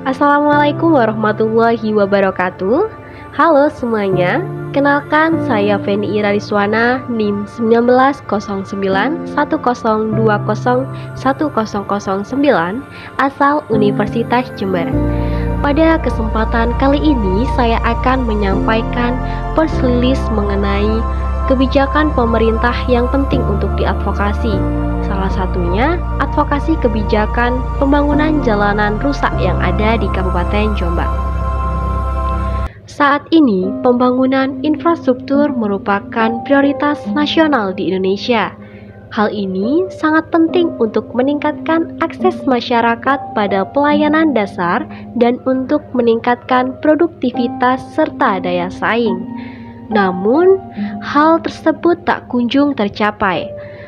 Assalamualaikum warahmatullahi wabarakatuh. Halo semuanya, kenalkan saya Feni Irariswana NIM 190910201009 asal Universitas Jember. Pada kesempatan kali ini saya akan menyampaikan press release mengenai kebijakan pemerintah yang penting untuk diadvokasi. Salah satunya advokasi kebijakan pembangunan jalanan rusak yang ada di Kabupaten Jombang. Saat ini, pembangunan infrastruktur merupakan prioritas nasional di Indonesia. Hal ini sangat penting untuk meningkatkan akses masyarakat pada pelayanan dasar dan untuk meningkatkan produktivitas serta daya saing. Namun, hal tersebut tak kunjung tercapai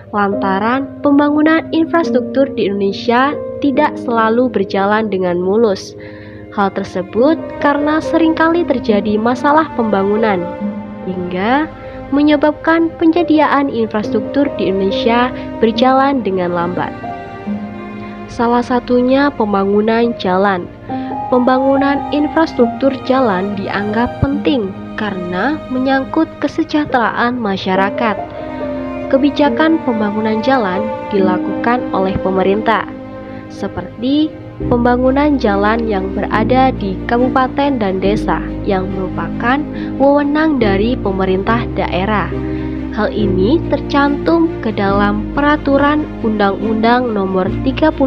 lantaran pembangunan infrastruktur di Indonesia tidak selalu berjalan dengan mulus. Hal tersebut karena seringkali terjadi masalah pembangunan hingga menyebabkan penyediaan infrastruktur di Indonesia berjalan dengan lambat. Salah satunya pembangunan jalan. Pembangunan infrastruktur jalan dianggap penting karena menyangkut kesejahteraan masyarakat. Kebijakan pembangunan jalan dilakukan oleh pemerintah, seperti pembangunan jalan yang berada di kabupaten dan desa yang merupakan wewenang dari pemerintah daerah. Hal ini tercantum ke dalam Peraturan Undang-Undang Nomor 38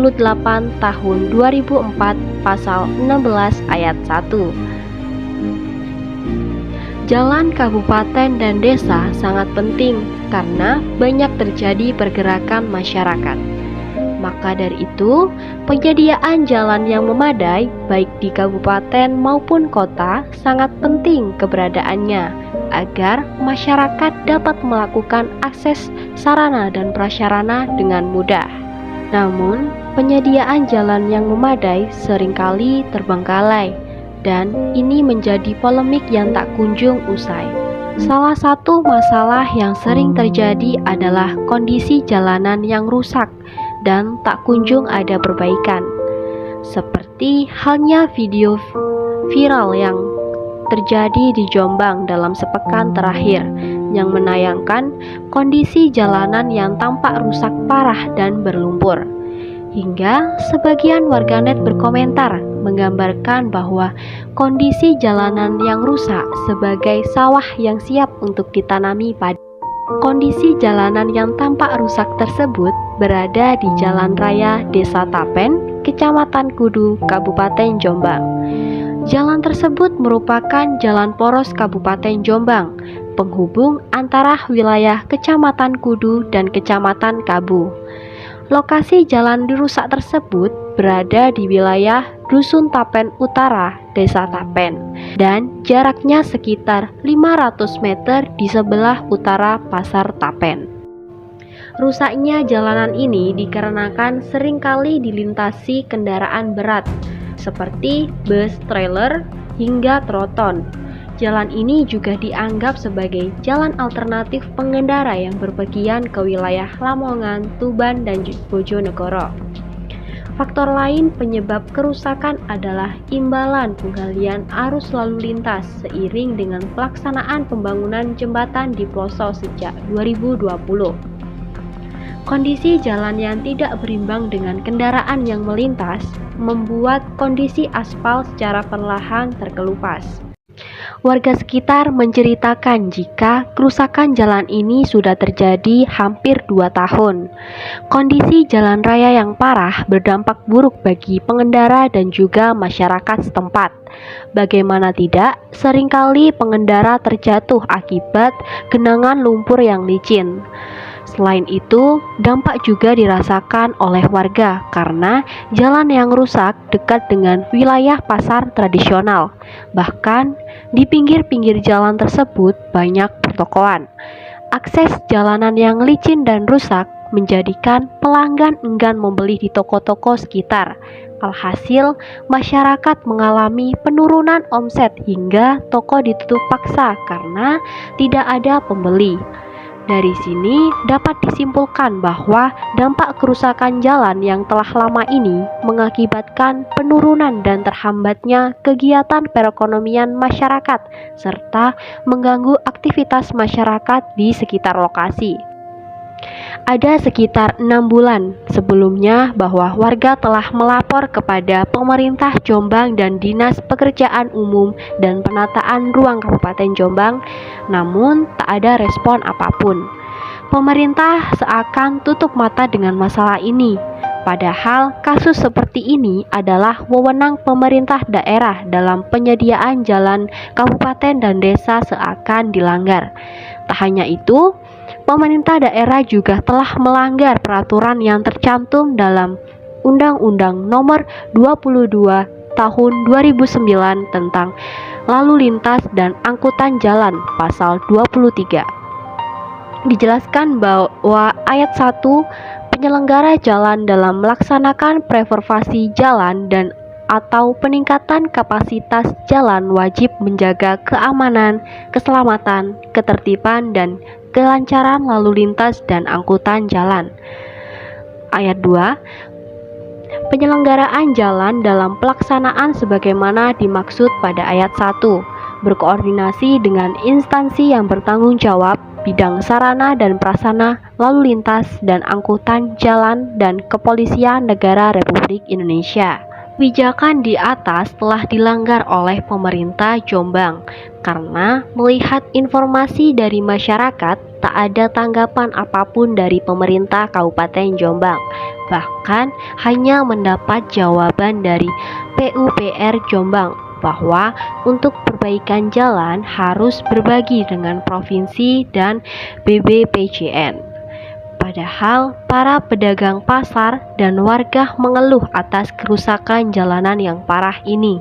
Tahun 2004 Pasal 16 Ayat 1. Jalan kabupaten dan desa sangat penting karena banyak terjadi pergerakan masyarakat. Maka dari itu, penyediaan jalan yang memadai baik di kabupaten maupun kota sangat penting keberadaannya agar masyarakat dapat melakukan akses sarana dan prasarana dengan mudah. Namun, penyediaan jalan yang memadai seringkali terbengkalai dan ini menjadi polemik yang tak kunjung usai. Salah satu masalah yang sering terjadi adalah kondisi jalanan yang rusak dan tak kunjung ada perbaikan. Seperti halnya video viral yang terjadi di Jombang dalam sepekan terakhir yang menayangkan kondisi jalanan yang tampak rusak parah dan berlumpur. Hingga sebagian warganet berkomentar menggambarkan bahwa kondisi jalanan yang rusak sebagai sawah yang siap untuk ditanami padi. Kondisi jalanan yang tampak rusak tersebut berada di Jalan Raya Desa Tapen, Kecamatan Kudu, Kabupaten Jombang. Jalan tersebut merupakan jalan poros Kabupaten Jombang, penghubung antara wilayah Kecamatan Kudu dan Kecamatan Kabu. Lokasi jalan rusak tersebut berada di wilayah Dusun Tapen Utara, Desa Tapen, dan jaraknya sekitar 500 meter di sebelah utara Pasar Tapen. Rusaknya jalanan ini dikarenakan seringkali dilintasi kendaraan berat, seperti bus, trailer, hingga troton. Jalan ini juga dianggap sebagai jalan alternatif pengendara yang berpergian ke wilayah Lamongan, Tuban, dan Bojonegoro. Faktor lain penyebab kerusakan adalah imbalan penggalian arus lalu lintas seiring dengan pelaksanaan pembangunan jembatan di Ploso sejak 2020. Kondisi jalan yang tidak berimbang dengan kendaraan yang melintas membuat kondisi aspal secara perlahan terkelupas. Warga sekitar menceritakan jika kerusakan jalan ini sudah terjadi hampir 2 tahun. Kondisi jalan raya yang parah berdampak buruk bagi pengendara dan juga masyarakat setempat. Bagaimana tidak, seringkali pengendara terjatuh akibat genangan lumpur yang licin. Selain itu, dampak juga dirasakan oleh warga karena jalan yang rusak dekat dengan wilayah pasar tradisional. Bahkan, di pinggir-pinggir jalan tersebut banyak pertokoan. Akses jalanan yang licin dan rusak menjadikan pelanggan enggan membeli di toko-toko sekitar. Alhasil, masyarakat mengalami penurunan omset hingga toko ditutup paksa karena tidak ada pembeli. Dari sini dapat disimpulkan bahwa dampak kerusakan jalan yang telah lama ini mengakibatkan penurunan dan terhambatnya kegiatan perekonomian masyarakat serta mengganggu aktivitas masyarakat di sekitar lokasi. Ada sekitar 6 bulan sebelumnya bahwa warga telah melapor kepada pemerintah Jombang dan Dinas Pekerjaan Umum dan Penataan Ruang Kabupaten Jombang, namun tak ada respon apapun. Pemerintah seakan tutup mata dengan masalah ini, padahal kasus seperti ini adalah wewenang pemerintah daerah dalam penyediaan jalan kabupaten dan desa seakan dilanggar. Tak hanya itu, pemerintah daerah juga telah melanggar peraturan yang tercantum dalam Undang-Undang Nomor 22 Tahun 2009 tentang Lalu Lintas dan Angkutan Jalan Pasal 23. Dijelaskan bahwa ayat 1, penyelenggara jalan dalam melaksanakan preservasi jalan dan atau peningkatan kapasitas jalan wajib menjaga keamanan, keselamatan, ketertiban, dan kelancaran lalu lintas dan angkutan jalan. Ayat 2, penyelenggaraan jalan dalam pelaksanaan sebagaimana dimaksud pada ayat 1, berkoordinasi dengan instansi yang bertanggung jawab bidang sarana dan prasarana lalu lintas dan angkutan jalan dan Kepolisian Negara Republik Indonesia. Kebijakan di atas telah dilanggar oleh pemerintah Jombang karena melihat informasi dari masyarakat tak ada tanggapan apapun dari pemerintah Kabupaten Jombang. Bahkan hanya mendapat jawaban dari PUPR Jombang bahwa untuk perbaikan jalan harus berbagi dengan provinsi dan BBPJN. Padahal para pedagang pasar dan warga mengeluh atas kerusakan jalanan yang parah ini.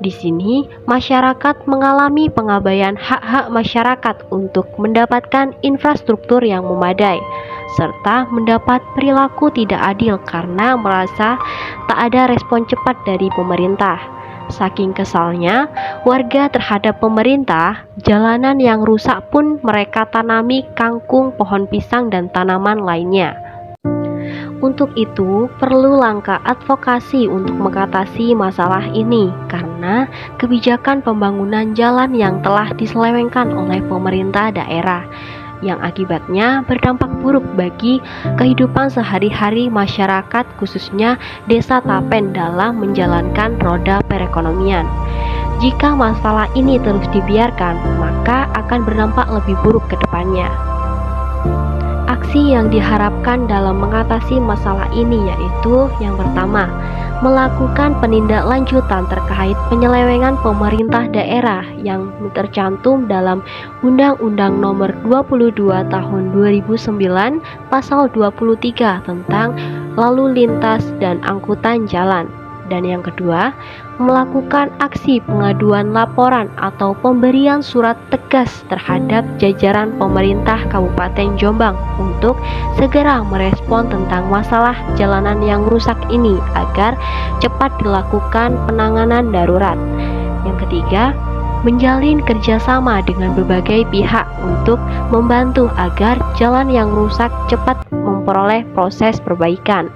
Di sini, masyarakat mengalami pengabaian hak-hak masyarakat untuk mendapatkan infrastruktur yang memadai, serta mendapat perilaku tidak adil karena merasa tak ada respon cepat dari pemerintah. Saking kesalnya warga terhadap pemerintah, jalanan yang rusak pun mereka tanami kangkung, pohon pisang, dan tanaman lainnya. Untuk itu, perlu langkah advokasi untuk mengatasi masalah ini karena kebijakan pembangunan jalan yang telah diselewengkan oleh pemerintah daerah, yang akibatnya berdampak buruk bagi kehidupan sehari-hari masyarakat khususnya Desa Tapen dalam menjalankan roda perekonomian. Jika masalah ini terus dibiarkan, maka akan berdampak lebih buruk ke depannya. Aksi yang diharapkan dalam mengatasi masalah ini yaitu yang pertama, melakukan penindaklanjutan terkait penyelewengan pemerintah daerah yang tercantum dalam Undang-Undang Nomor 22 Tahun 2009 Pasal 23 tentang Lalu Lintas dan Angkutan Jalan. Dan yang kedua, melakukan aksi pengaduan laporan atau pemberian surat tegas terhadap jajaran pemerintah Kabupaten Jombang untuk segera merespon tentang masalah jalanan yang rusak ini agar cepat dilakukan penanganan darurat. Yang ketiga, menjalin kerjasama dengan berbagai pihak untuk membantu agar jalan yang rusak cepat memperoleh proses perbaikan.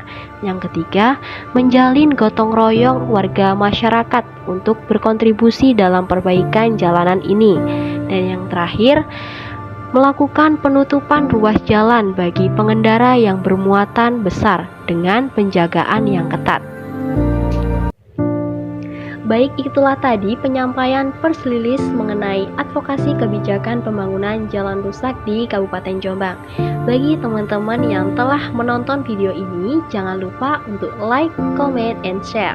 Yang ketiga, menjalin gotong royong warga masyarakat untuk berkontribusi dalam perbaikan jalanan ini. Dan yang terakhir, melakukan penutupan ruas jalan bagi pengendara yang bermuatan besar dengan penjagaan yang ketat. Baik, itulah tadi penyampaian pers rilis mengenai advokasi kebijakan pembangunan jalan rusak di Kabupaten Jombang. Bagi teman-teman yang telah menonton video ini, jangan lupa untuk like, comment, and share.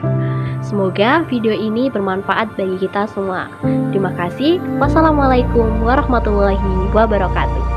Semoga video ini bermanfaat bagi kita semua. Terima kasih. Wassalamualaikum warahmatullahi wabarakatuh.